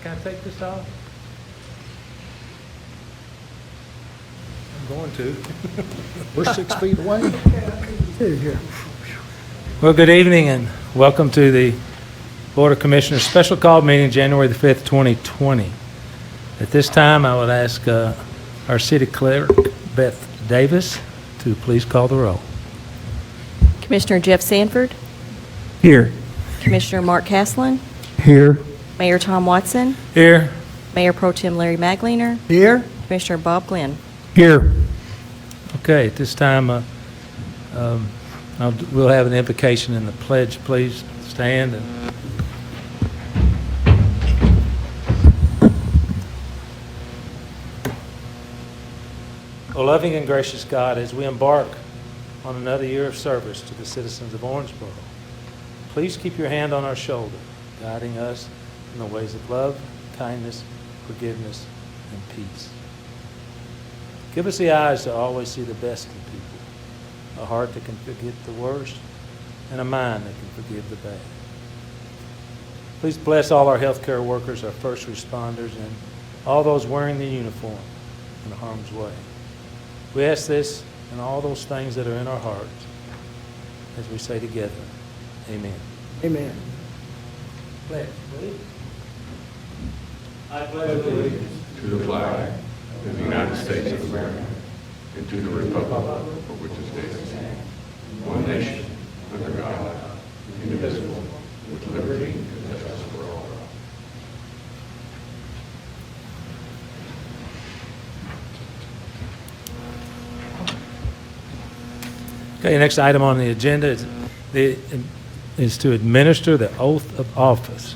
Can I take this off? I'm going to. We're 6 feet away. Here. Well, good evening and welcome to the Board of Commissioners Special Call Meeting, January the 5th, 2020. At this time, I would ask our City Clerk, Beth Davis, to please call the roll. Commissioner Jeff Sanford, Here. Commissioner Mark Caslen, Here. Mayor Tom Watson, Here. Mayor Pro Tem Larry Magliner, Here. Commissioner Bob Glenn. Here. Okay, at this time, we'll have an invocation and the pledge. Please stand. O loving and gracious God, as we embark on another year of service to the citizens of Owensboro, please keep your hand on our shoulder, guiding us in the ways of love, kindness, forgiveness, and peace. Give us the eyes to always see the best in people, a heart that can forget the worst, and a mind that can forgive the bad. Please bless all our healthcare workers, our first responders, and all those wearing the uniform in harm's way. We ask this and all those things that are in our hearts as we say together, amen. Amen. Pledge, please. I pledge allegiance to the flag of the United States of America and to the republic for which it stands, one nation, under God, indivisible, with liberty and justice for all. Okay, next item on the agenda is to administer the oath of office.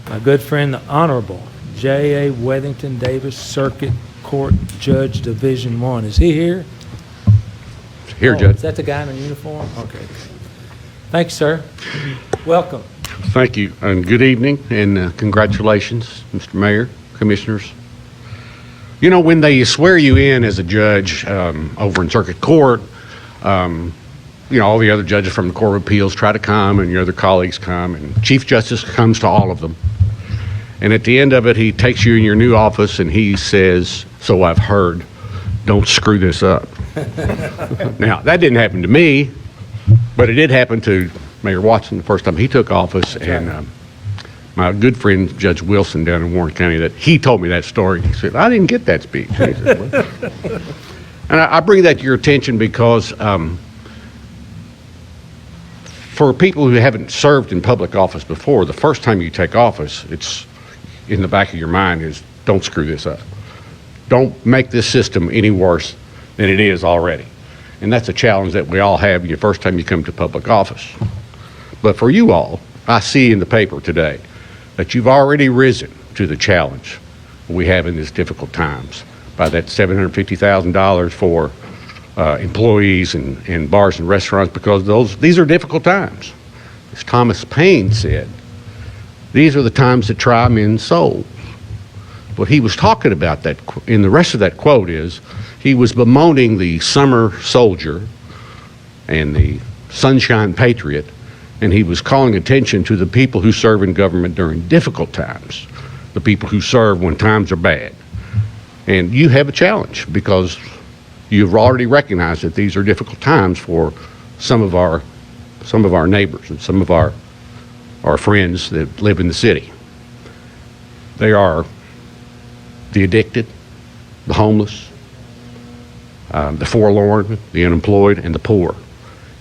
My good friend, the Honorable J.A. Wethington Davis, Circuit Court Judge, Division 1. Is he here? Here, Oh, Judge. Is that the guy in the uniform? Okay. Thanks, sir. Welcome. Thank you, and good evening, and congratulations, Mr. Mayor, Commissioners. You know, when they swear you in as a judge over in Circuit Court, you know, all the other judges from the Court of Appeals try to come, and your other colleagues come, and Chief Justice comes to all of them. And at the end of it, he takes you in your new office, and he says, "So I've heard, don't screw this up." Now, that didn't happen to me, but it did happen to Mayor Watson the first time he took office, and my good friend Judge Wilson down in Warren County, that he told me that story. He said, "I didn't get that speech." He said, "Well." And I bring that to your attention because for people who haven't served in public office before, the first time you take office, it's in the back of your mind is, don't screw this up. Don't make this system any worse than it is already. And that's a challenge that we all have the first time you come to public office. But for you all, I see in the paper today that you've already risen to the challenge we have in these difficult times by that $750,000 for employees and bars and restaurants, because these are difficult times. As Thomas Paine said, these are the times that try men's souls. What he was talking about that in the rest of that quote is he was bemoaning the summer soldier and the sunshine patriot, and he was calling attention to the people who serve in government during difficult times, the people who serve when times are bad. And you have a challenge because you've already recognized that these are difficult times for some of our neighbors and some of our friends that live in the city. They are the addicted, the homeless, the forlorn, the unemployed, and the poor.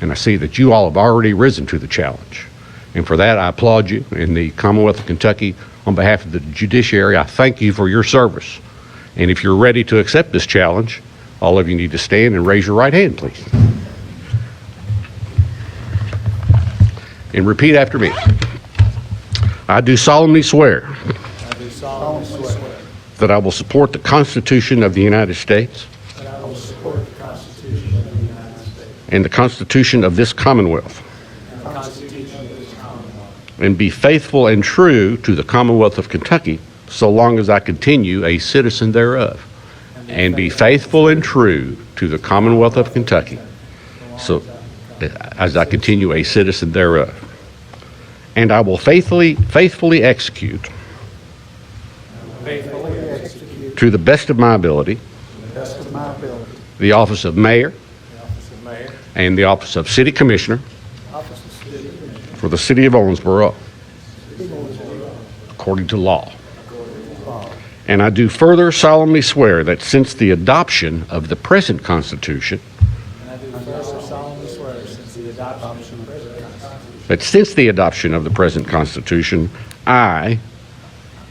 And I see that you all have already risen to the challenge. And for that, I applaud you. In the Commonwealth of Kentucky, on behalf of the judiciary, I thank you for your service. And if you're ready to accept this challenge, all of you need to stand and raise your right hand, please. And repeat after me. I do solemnly swear I do solemnly swear that I will support the Constitution of the United States that I will support the Constitution of the United States and the Constitution of this Commonwealth, and the Constitution of this Commonwealth, and be faithful and true to the Commonwealth of Kentucky so long as I continue a citizen thereof. And be faithful and true to the Commonwealth of Kentucky so as I continue a citizen thereof. And I will faithfully execute faithfully execute to the best of my ability to the best of my ability the office of mayor the office of mayor, and the office of city commissioner office of city commissioner for the city of Owensboro according to law. And I do further solemnly swear that since the adoption of the present Constitution, and I do further solemnly swear since the adoption of the present Constitution, that since the adoption of the present Constitution, I,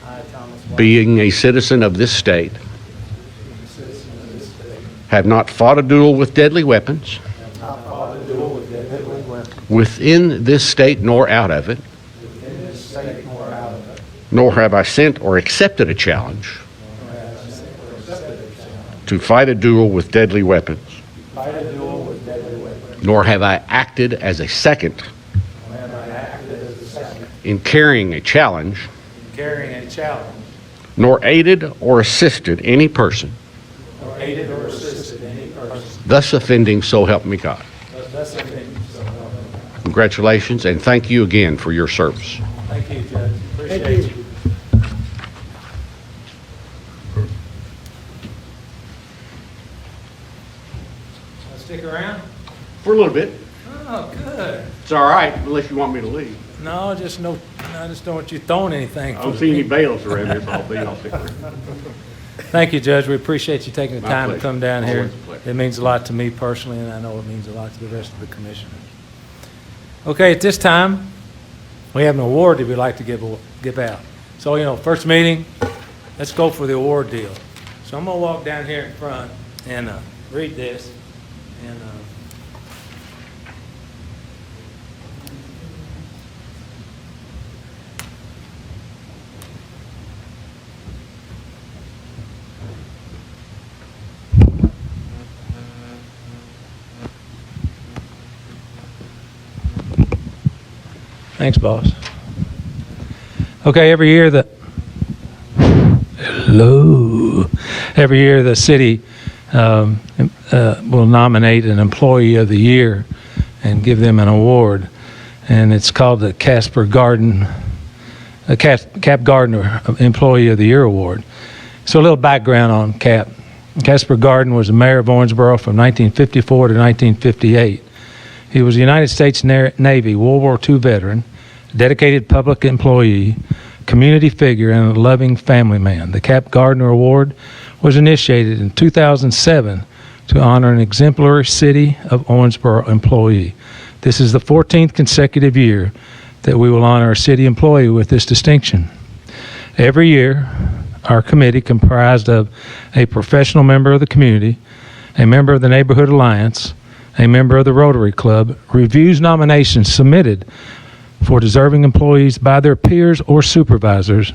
I, Thomas Watson, being a citizen of this state, a citizen of this state, have not fought a duel with deadly weapons have not fought a duel with deadly weapons within this state nor out of it, within this state nor out of it, nor have I sent or accepted a challenge nor have I sent or accepted a challenge to fight a duel with deadly weapons, to fight a duel with deadly weapons, nor have I acted as a second nor have I acted as a second in carrying a challenge, in carrying a challenge, nor aided or assisted any person, or aided or assisted any person, thus offending, so help me God. thus offending, so help me. Congratulations, and thank you again for your service. Thank you, Judge. Appreciate Thank you. you. Stick around? For a little bit. Oh, good. It's all right, unless you want me to leave. No, I just don't want you throwing anything. I don't see any bails around here, so I'll stick around. Thank you, Judge. We appreciate you taking the My time to pleasure. come down here. Always a pleasure. It means a lot to me personally, and I know it means a lot to the rest of the commissioners. Okay, at this time, we have an award that we'd like to give out. So, first meeting, let's go for the award deal. So I'm going to walk down here in front and read this. And thanks, boss. Okay, every year the city will nominate an employee of the year and give them an award, and it's called the Casper Garden, Cap Gardner Employee of the Year Award. So a little background on Cap. Casper Garden was the mayor of Owensboro from 1954 to 1958. He was a United States Navy World War II veteran, dedicated public employee, community figure, and a loving family man. The Cap Gardner Award was initiated in 2007 to honor an exemplary City of Owensboro employee. This is the 14th consecutive year that we will honor a city employee with this distinction. Every year, our committee, comprised of a professional member of the community, a member of the Neighborhood Alliance, a member of the Rotary Club, reviews nominations submitted for deserving employees by their peers or supervisors.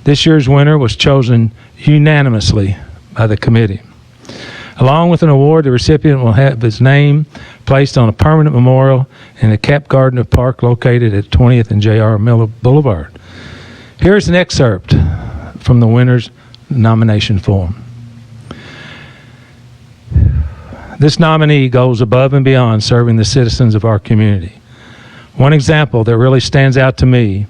This year's winner was chosen unanimously by the committee. Along with an award, the recipient will have his name placed on a permanent memorial in the Cap Gardner Park located at 20th and J.R. Miller Boulevard. Here's an excerpt from the winner's nomination form. This nominee goes above and beyond serving the citizens of our community. One example that really stands out to me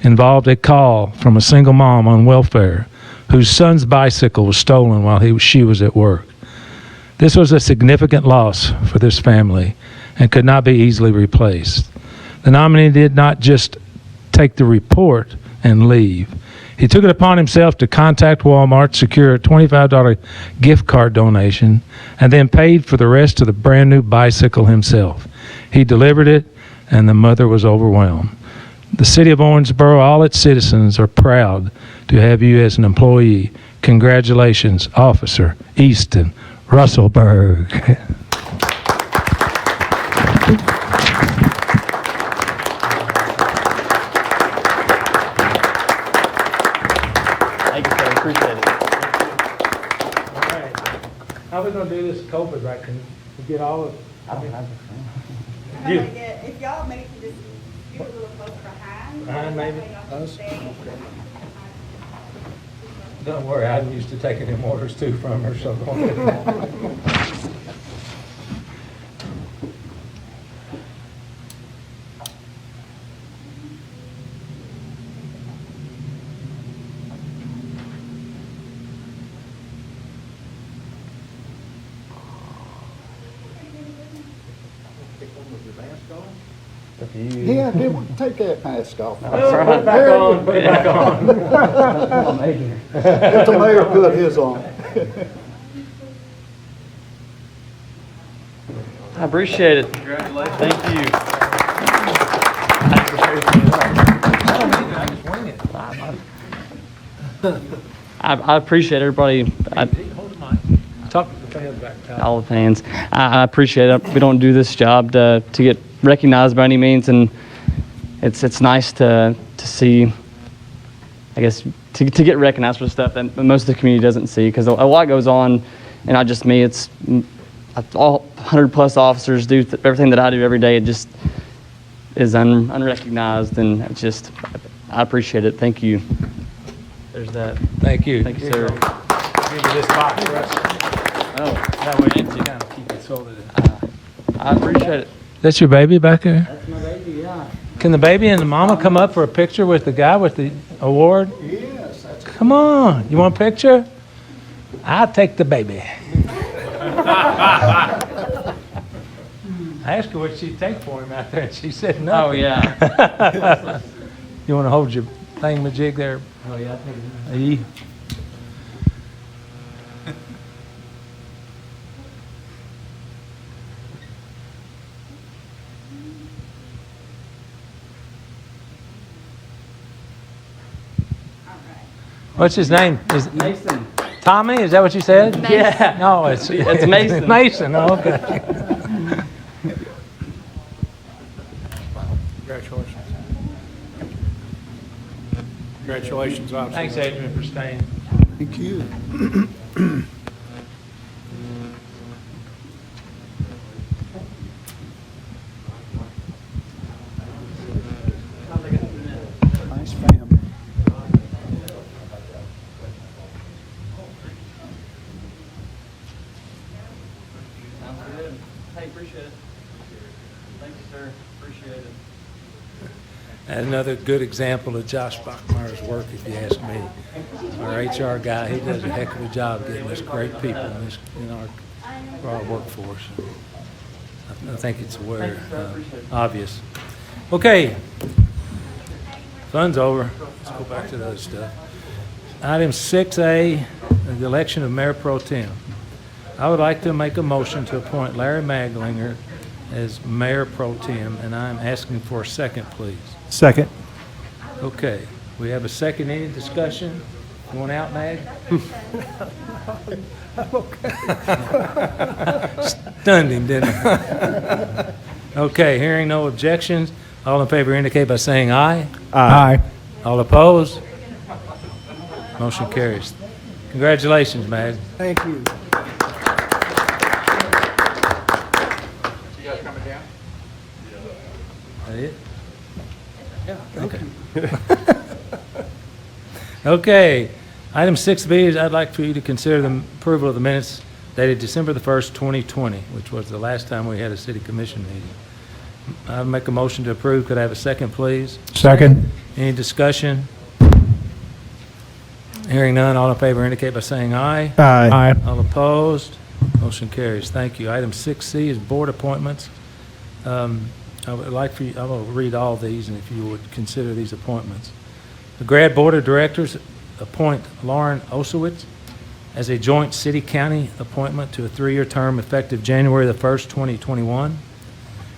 involved a call from a single mom on welfare whose son's bicycle was stolen while she was at work. This was a significant loss for this family and could not be easily replaced. The nominee did not just take the report and leave. He took it upon himself to contact Walmart, secure a $25 gift card donation, and then paid for the rest of the brand new bicycle himself. He delivered it, and the mother was overwhelmed. The City of Owensboro, all its citizens are proud to have you as an employee. Congratulations, Officer Easton Russellberg. Thank you, sir. Appreciate it. all right. How are we going to do this COVID right? Can we get all of I'm You. gonna get, if y'all maybe can just get a little closer behind. Behind, maybe? That way y'all can Us? stay. Don't worry, I'm used to taking them orders too from her, so don't worry. Yeah, take that mask off. Put it back on, put it back on. Let the mayor put his on. I appreciate it. Congratulations. Thank you. I appreciate everybody, Hold the mic. Talk to the fans back. all the fans. I appreciate it. We don't do this job to get recognized by any means, and it's nice to see, I guess, to get recognized for stuff that most of the community doesn't see, because a lot goes on, and not just me. It's all 100+ officers do everything that I do every day. It just is unrecognized, and it's just, I appreciate it. Thank you. There's that. Thank you. Thank you, sir. Give me this box for us. Oh, That way you can kind of keep it sorted. I appreciate it. That's your baby back there? That's my baby, yeah. Can the baby and the mama come up for a picture with the guy with the award? Yes, that's. Come on. You want a picture? I'll take the baby. I asked her what she'd take for him out there, and she said no. Oh, yeah. You want to hold your thingamajig there? Oh, yeah. E? What's his name? Is Mason. Tommy? Is that what you said? Yeah. No, it's Mason. Mason. Oh, okay. Congratulations. Congratulations, officer. Thanks, Adrian, for staying. Thank you. Nice family. Sounds good. Hey, appreciate it. Thank you, sir. Appreciate it. Another good example of Josh Bachmeier's work, if you ask me. Our HR guy, he does a heck of a job getting us great people in our workforce. I think it's obvious. Okay, fun's over. Let's go back to the other stuff. Item 6A, the election of Mayor Pro Tem. I would like to make a motion to appoint Larry Maglinger as Mayor Pro Tem, and I'm asking for a second, please. Second. Okay, we have a second. Any discussion? Going out, Mag? Stunned him, didn't it? Okay, hearing no objections, all in favor indicate by saying aye. Aye. All opposed? Motion carries. Congratulations, Mag. Thank you. That it? Yeah. Okay. Okay, item 6B is I'd like for you to consider the approval of the minutes dated December the 1st, 2020, which was the last time we had a city commission meeting. I'll make a motion to approve. Could I have a second, please? Second. Any discussion? Hearing none, all in favor indicate by saying aye. Aye. All opposed? Motion carries. Thank you. Item 6C is board appointments. I would like for you, I will read all these, and if you would consider these appointments. The Grad Board of Directors appoint Lauren Osowitz as a joint city-county appointment to a 3-year term effective January the 1st, 2021.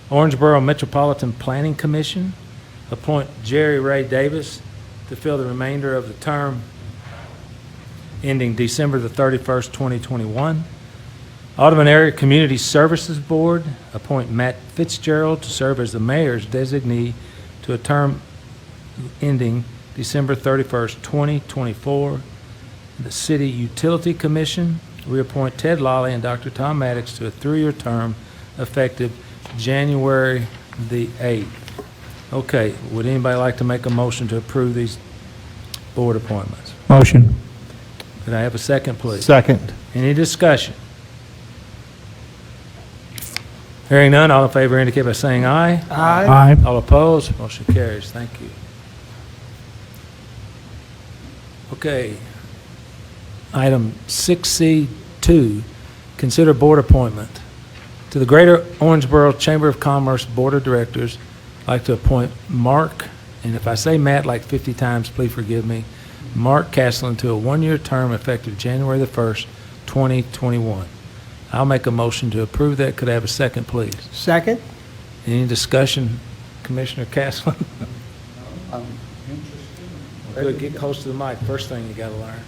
Owensboro Metropolitan Planning Commission appoint Jerry Ray Davis to fill the remainder of the term ending December the 31st, 2021. Audubon Area Community Services Board appoint Matt Fitzgerald to serve as the mayor's designee to a term ending December 31st, 2024. The City Utility Commission reappoint Ted Lawley and Dr. Tom Maddox to a 3-year term effective January the 8th. Okay, would anybody like to make a motion to approve these board appointments? Motion. Could I have a second, please? Second. Any discussion? Hearing none, all in favor indicate by saying aye. Aye. All opposed, motion carries. Thank you. Okay. Item 6C2, consider board appointment. To the Greater Owensboro Chamber of Commerce Board of Directors, I'd like to appoint Mark, and if I say Matt like 50 times, please forgive me, Mark Castlin to a one-year term effective January the 1st, 2021. I'll make a motion to approve that. Could I have a second, please? Second? Any discussion, Commissioner Castlin? Good, get close to the mic. First thing you got to learn.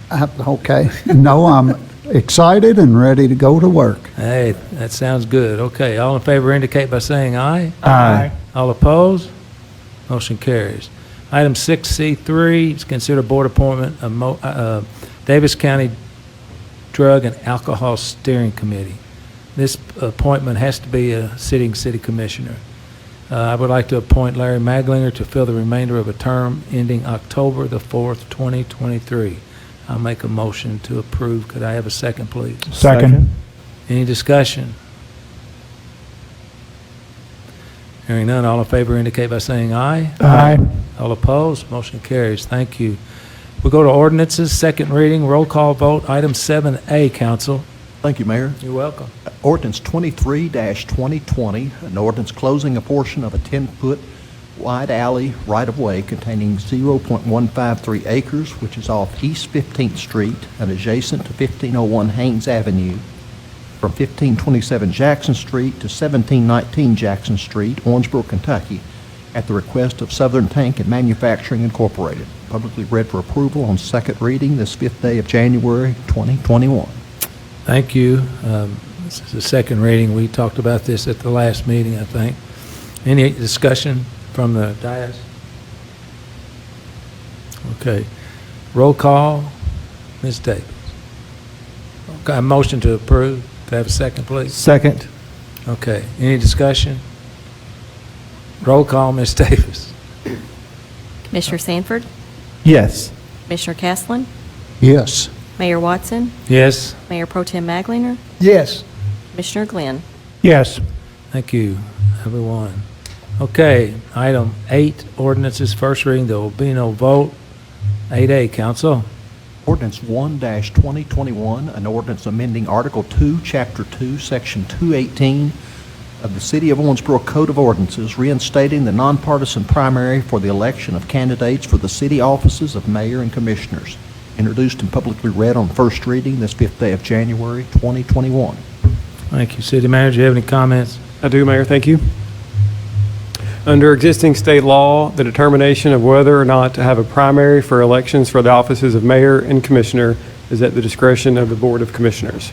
Okay. No, I'm excited and ready to go to work. Hey, that sounds good. Okay, all in favor indicate by saying aye. Aye. All opposed? Motion carries. Item 6C3 is consider board appointment of Davis County Drug and Alcohol Steering Committee. This appointment has to be a sitting city commissioner. I would like to appoint Larry Maglinger to fill the remainder of a term ending October the 4th, 2023. I'll make a motion to approve. Could I have a second, please? Second. Any discussion? Hearing none, all in favor indicate by saying aye. Aye. All opposed, motion carries. Thank you. We'll go to ordinances, second reading, roll call vote, item 7A, council. Thank you, Mayor. You're welcome. Ordinance 23-2020, an ordinance closing a portion of a 10-foot wide alley right-of-way containing 0.153 acres, which is off East 15th Street and adjacent to 1501 Haynes Avenue, from 1527 Jackson Street to 1719 Jackson Street, Owensboro, Kentucky, at the request of Southern Tank and Manufacturing Incorporated. Publicly read for approval on second reading this 5th day of January 2021. Thank you. This is the second reading. We talked about this at the last meeting, I think. Any discussion from the dais? Okay. Roll call, Ms. Davis. Okay, a motion to approve. Could I have a second, please? Second. Okay. Any discussion? Roll call, Ms. Davis. Commissioner Sanford, Yes. Commissioner Castlin, Yes. Mayor Watson, Yes. Mayor Pro Tem Maglinger, Yes. Commissioner Glenn. Yes. Thank you, everyone. Okay, item 8, ordinances, first reading. There will be no vote. 8A, council. Ordinance 1-2021, an ordinance amending Article 2, Chapter 2, Section 218 of the City of Owensboro Code of Ordinances, reinstating the nonpartisan primary for the election of candidates for the city offices of mayor and commissioners. Introduced and publicly read on first reading this 5th day of January 2021. Thank you. City manager, you have any comments? I do, Mayor. Thank you. Under existing state law, the determination of whether or not to have a primary for elections for the offices of mayor and commissioner is at the discretion of the Board of Commissioners.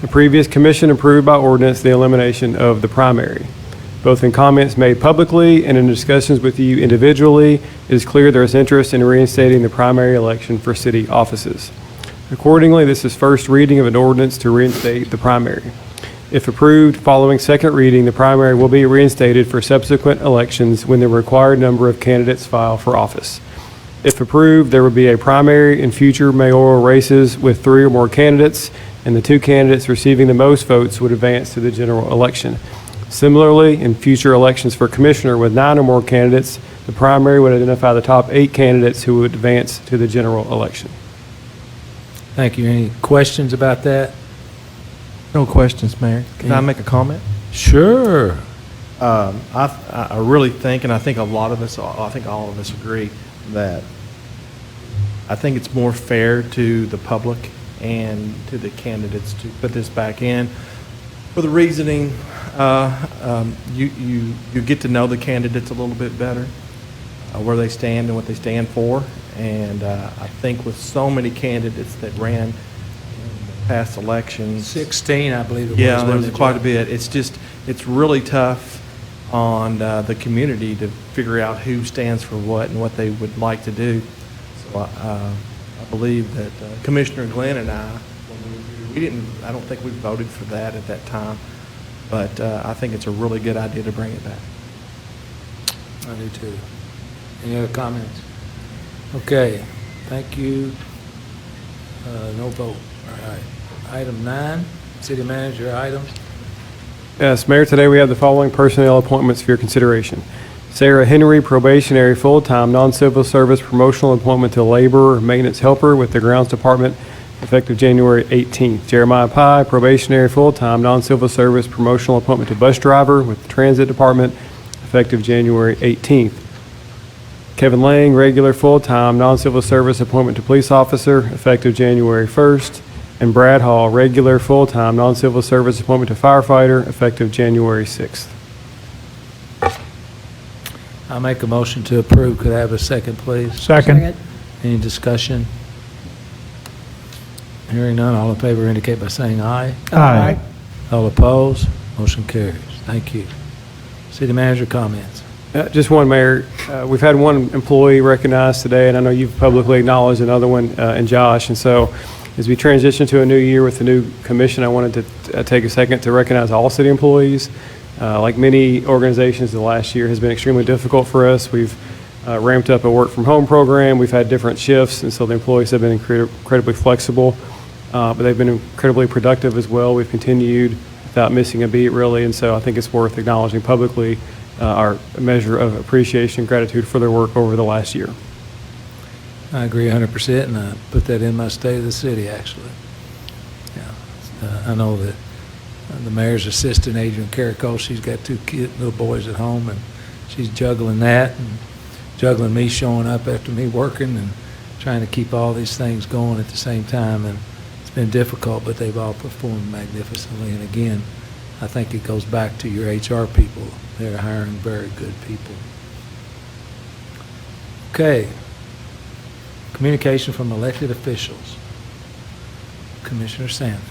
The previous commission approved by ordinance the elimination of the primary. Both in comments made publicly and in discussions with you individually, it is clear there is interest in reinstating the primary election for city offices. Accordingly, this is first reading of an ordinance to reinstate the primary. If approved, following second reading, the primary will be reinstated for subsequent elections when the required number of candidates file for office. If approved, there will be a primary in future mayoral races with 3 or more candidates, and the 2 candidates receiving the most votes would advance to the general election. Similarly, in future elections for commissioner with 9 or more candidates, the primary would identify the top 8 candidates who would advance to the general election. Thank you. Any questions about that? No questions, Mayor. Can I make a comment? Sure. I really think, and I think a lot of us, I think all of us agree that I think it's more fair to the public and to the candidates to put this back in. For the reasoning, you get to know the candidates a little bit better, where they stand and what they stand for. And I think with so many candidates that ran in the past elections, 16, I believe it was. yeah, there wasn't was it, quite a Joe? bit. It's really tough on the community to figure out who stands for what and what they would like to do. So I believe that Commissioner Glenn and I don't think we voted for that at that time, but I think it's a really good idea to bring it back. I do too. Any other comments? Okay, thank you. No vote. All right. Item 9, city manager items. Yes, Mayor, today we have the following personnel appointments for your consideration. Sarah Henry, probationary full-time non-civil service promotional appointment to laborer maintenance helper with the grounds department effective January 18th. Jeremiah Pye, probationary, full-time, non-civil service, promotional appointment to bus driver with the Transit Department, effective January 18th. Kevin Lang, regular, full-time, non-civil service, appointment to police officer, effective January 1st. And Brad Hall, regular, full-time, non-civil service, appointment to firefighter, effective January 6th. I'll make a motion to approve. Could I have a second, please? Second. Any discussion? Hearing none, all in favor indicate by saying aye. Aye. All opposed? Motion carries. Thank you. City manager comments. Just one, Mayor. We've had one employee recognized today, and I know you've publicly acknowledged another one in Josh. And so as we transition to a new year with the new commission, I wanted to take a second to recognize all city employees. Like many organizations, the last year has been extremely difficult for us. We've ramped up a work-from-home program. We've had different shifts, and so the employees have been incredibly flexible, but they've been incredibly productive as well. We've continued without missing a beat, really, and so I think it's worth acknowledging publicly our measure of appreciation and gratitude for their work over the last year. I agree 100%, and I put that in my state of the city, actually. Yeah. I know that the mayor's assistant, Adrian Carrico, she's got two little boys at home, and she's juggling that and juggling me showing up after me working and trying to keep all these things going at the same time. And it's been difficult, but they've all performed magnificently. And again, I think it goes back to your HR people. They're hiring very good people. Okay. Communication from elected officials. Commissioner Sanford.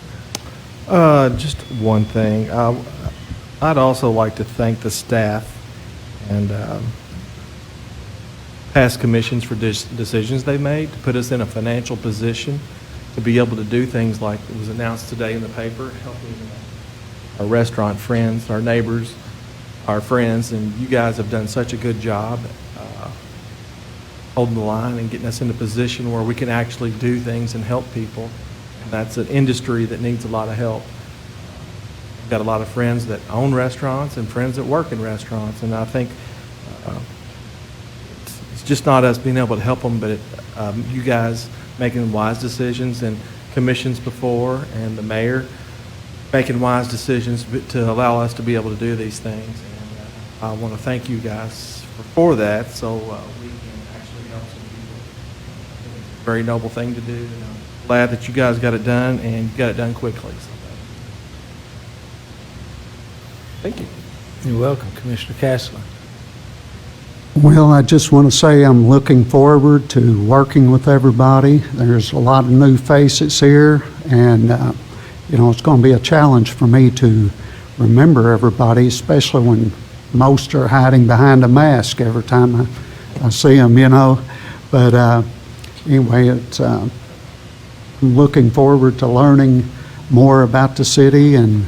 Just one thing. I'd also like to thank the staff and past commissions for decisions they made to put us in a financial position to be able to do things like it was announced today in the paper, helping our restaurant friends, our neighbors, our friends, and you guys have done such a good job holding the line and getting us in a position where we can actually do things and help people. And that's an industry that needs a lot of help. I've got a lot of friends that own restaurants and friends that work in restaurants, and I think it's just not us being able to help them, but you guys making wise decisions and commissions before, and the mayor making wise decisions to allow us to be able to do these things. And I want to thank you guys for that, so we can actually help some people. I think it's a very noble thing to do, and I'm glad that you guys got it done, and got it done quickly. So thank you. You're welcome. Commissioner Castle. Well, I just want to say I'm looking forward to working with everybody. There's a lot of new faces here, and it's going to be a challenge for me to remember everybody, especially when most are hiding behind a mask every time I see them, But anyway, I'm looking forward to learning more about the city and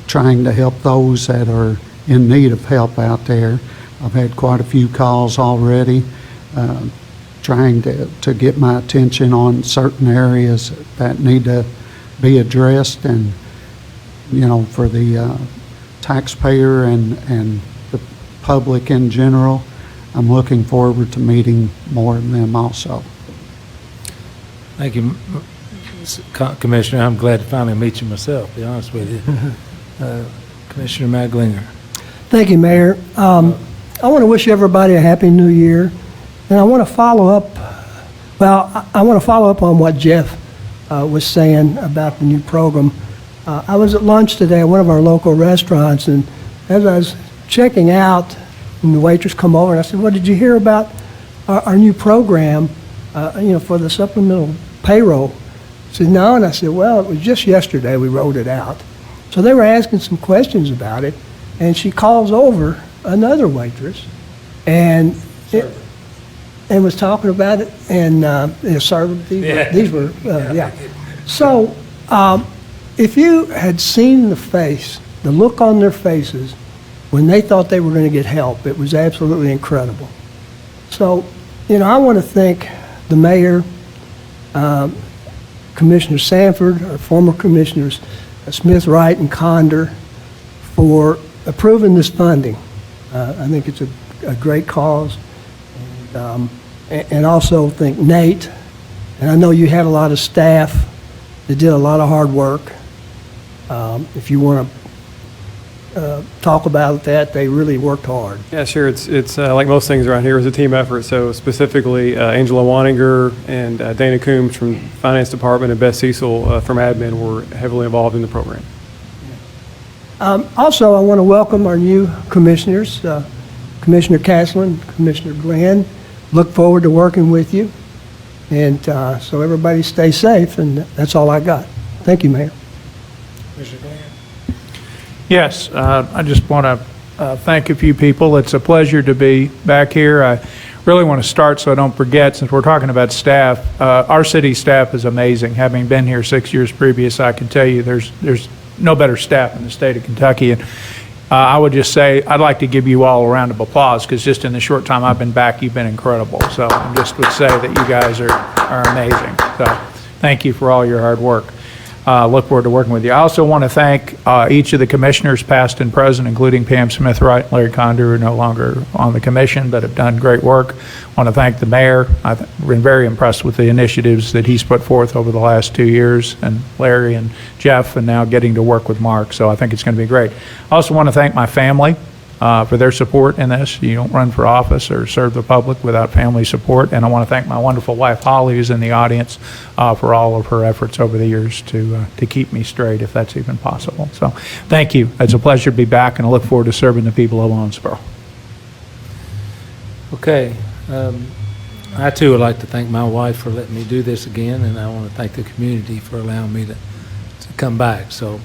trying to help those that are in need of help out there. I've had quite a few calls already trying to get my attention on certain areas that need to be addressed, and for the taxpayer and the public in general, I'm looking forward to meeting more of them also. Thank you, Commissioner. I'm glad to finally meet you myself, to be honest with you. Commissioner Maglinger. Thank you, Mayor. I want to wish everybody a Happy New Year, and I want to follow up, I want to follow up on what Jeff was saying about the new program. I was at lunch today at one of our local restaurants, and as I was checking out, and the waitress come over, and I said, "What did you hear about our new program, for the supplemental payroll?" She said, "No," and I said, "Well, it was just yesterday we rolled it out." So they were asking some questions about it, and she calls over another waitress, and was talking about it, and these were. So if you had seen the look on their faces when they thought they were going to get help, it was absolutely incredible. So, I want to thank the mayor, Commissioner Sanford, our former commissioners Smith, Wright, and Condor, for approving this funding. I think it's a great cause. And also thank Nate And I know you had a lot of staff that did a lot of hard work. If you want to talk about that, they really worked hard. Yeah, sure. It's like most things around here, it was a team effort. So specifically, Angela Waninger and Dana Coombs from Finance Department and Beth Cecil from Admin were heavily involved in the program. Also, I want to welcome our new commissioners, Commissioner Caslen, Commissioner Glenn. Look forward to working with you. And so everybody stay safe, and that's all I got. Thank you, Mayor. Yes, I just want to thank a few people. It's a pleasure to be back here. I really want to start so I don't forget, since we're talking about staff. Our city staff is amazing. Having been here 6 years previous, I can tell you there's no better staff in the state of Kentucky. And I would just say I'd like to give you all a round of applause, because just in the short time I've been back, you've been incredible. So I just would say that you guys are amazing. So thank you for all your hard work. Look forward to working with you. I also want to thank each of the commissioners, past and present, including Pam Smith-Wright and Larry Condor, who are no longer on the commission but have done great work. I want to thank the mayor. I've been very impressed with the initiatives that he's put forth over the last 2 years, and Larry and Jeff, and now getting to work with Mark. So I think it's going to be great. I also want to thank my family for their support in this. You don't run for office or serve the public without family support. And I want to thank my wonderful wife, Holly, who's in the audience, for all of her efforts over the years to keep me straight, if that's even possible. So thank you. It's a pleasure to be back, and I look forward to serving the people of Owensboro. Okay. I, too, would like to thank my wife for letting me do this again, and I want to thank the community for allowing me to come back. So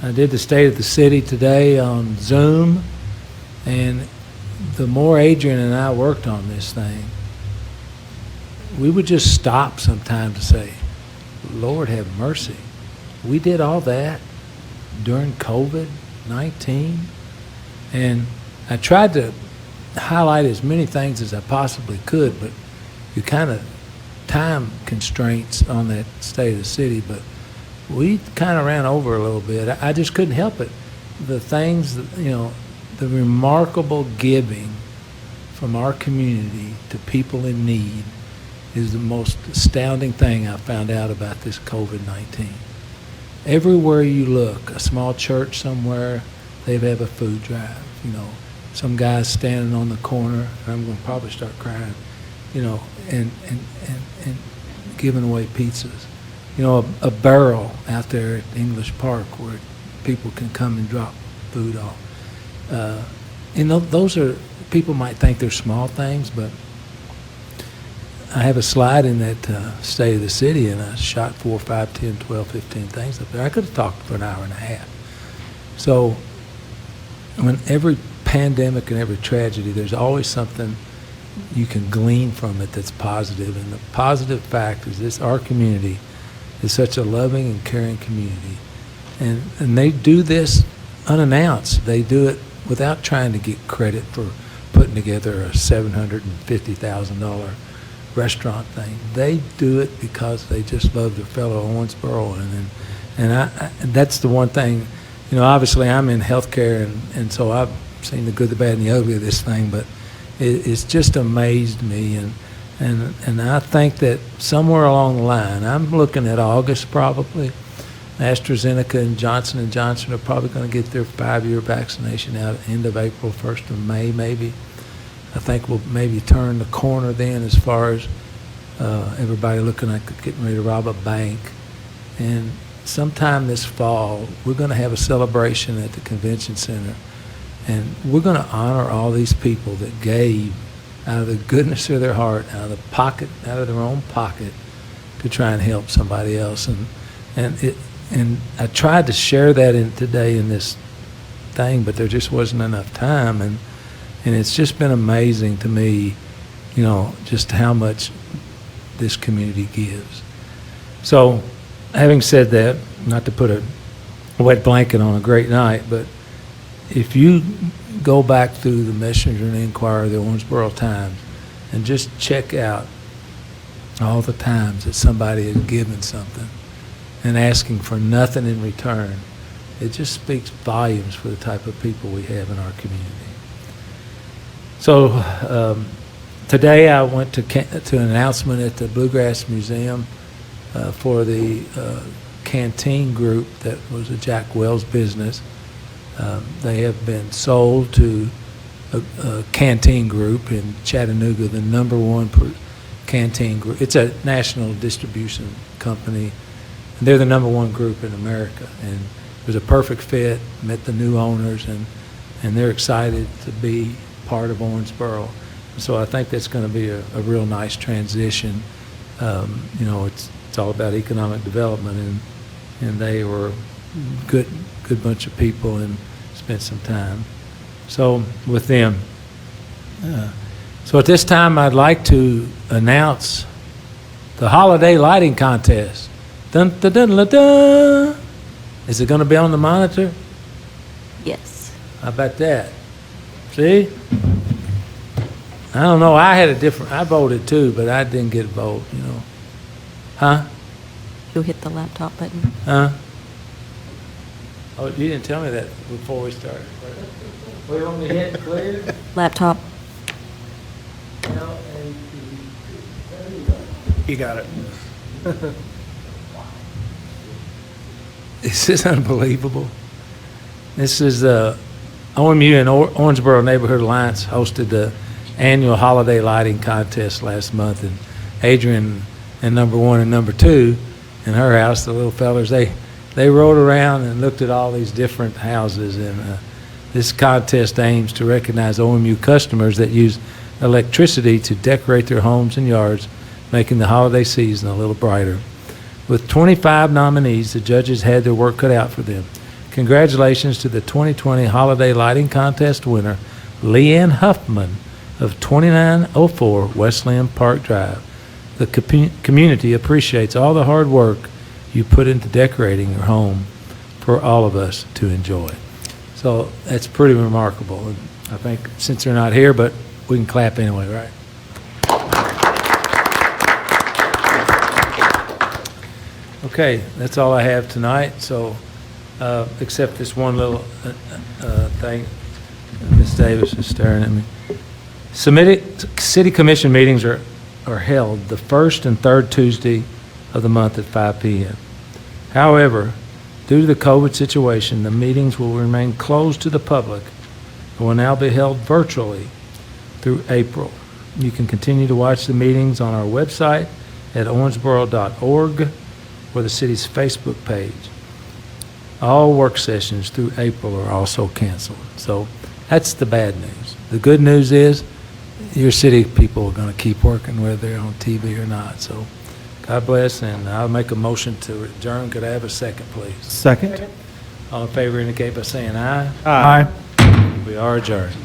I did the State of the City today on Zoom, and the more Adrian and I worked on this thing, we would just stop sometime to say, Lord have mercy. We did all that during COVID-19, and I tried to highlight as many things as I possibly could, but you kind of time constraints on that State of the City, but we kind of ran over a little bit. I just couldn't help it. The things, the remarkable giving from our community to people in need is the most astounding thing I found out about this COVID-19. Everywhere you look, a small church somewhere, they have a food drive, some guy's standing on the corner, and I'm going to probably start crying, and giving away pizzas. A barrel out there at English Park where people can come and drop food off. Those are, people might think they're small things, but I have a slide in that State of the City, and I shot 4, 5, 10, 12, 15 things up there. I could have talked for an hour and a half. So when every pandemic and every tragedy, there's always something you can glean from it that's positive. And the positive fact is this: our community is such a loving and caring community. And they do this unannounced. They do it without trying to get credit for putting together a $750,000 restaurant thing. They do it because they just love their fellow Owensboro. And that's the one thing, obviously I'm in healthcare, and so I've seen the good, the bad, and the ugly of this thing, but it's just amazed me. And I think that somewhere along the line, I'm looking at August probably, AstraZeneca and Johnson & Johnson are probably going to get their 5-year vaccination out at the end of April, 1st of May maybe. I think we'll maybe turn the corner then as far as everybody looking like getting ready to rob a bank. And sometime this fall, we're going to have a celebration at the convention center, and we're going to honor all these people that gave out of the goodness of their heart, out of their own pocket, to try and help somebody else. And I tried to share that today in this thing, but there just wasn't enough time. And it's just been amazing to me, just how much this community gives. So, having said that, not to put a wet blanket on a great night, but if you go back through the Messenger and Inquirer, the Owensboro Times, and just check out all the times that somebody has given something and asking for nothing in return, it just speaks volumes for the type of people we have in our community. So Today I went to an announcement at the Bluegrass Museum for the canteen group that was a Jack Wells business. They have been sold to a canteen group in Chattanooga, the #1 canteen group. It's a national distribution company, and they're the #1 group in America. And it was a perfect fit. Met the new owners, and they're excited to be part of Owensboro. So I think that's going to be a real nice transition. You know, it's all about economic development, and they were good bunch of people and spent some time. So with them. So at this time, I'd like to announce the holiday lighting contest. Dun, dun, dun, dun, dun. Is it going to be on the monitor? Yes. How about that? See? I don't know. I voted too, but I didn't get a vote, you know. Huh? You'll hit the laptop button. Huh? Oh, you didn't tell me that before we started. We're on the hit clear. Laptop. You got it. This is unbelievable. This is OMU and Owensboro Neighborhood Alliance hosted the annual holiday lighting contest last month, and Adrian and #1 and #2 in her house, the little fellers, they rode around and looked at all these different houses, and this contest aims to recognize OMU customers that use electricity to decorate their homes and yards, making the holiday season a little brighter. With 25 nominees, the judges had their work cut out for them. Congratulations to the 2020 Holiday Lighting Contest winner, Leanne Huffman of 2904 Wesleyan Park Drive. The community appreciates all the hard work you put into decorating your home for all of us to enjoy. So that's pretty remarkable. And I think since they're not here, but we can clap anyway, right? Okay, that's all I have tonight. So, except this one little thing, Ms. Davis is staring at me. City Commission meetings are held the first and third Tuesday of the month at 5 p.m. However, due to the COVID situation, the meetings will remain closed to the public and will now be held virtually through April. You can continue to watch the meetings on our website at owensboro.org or the city's Facebook page. All work sessions through April are also canceled. So that's the bad news. The good news is your city people are going to keep working whether they're on TV or not. So God bless, and I'll make a motion to adjourn. Could I have a second, please? Second. All in favor indicate by saying aye. Aye. We are adjourned.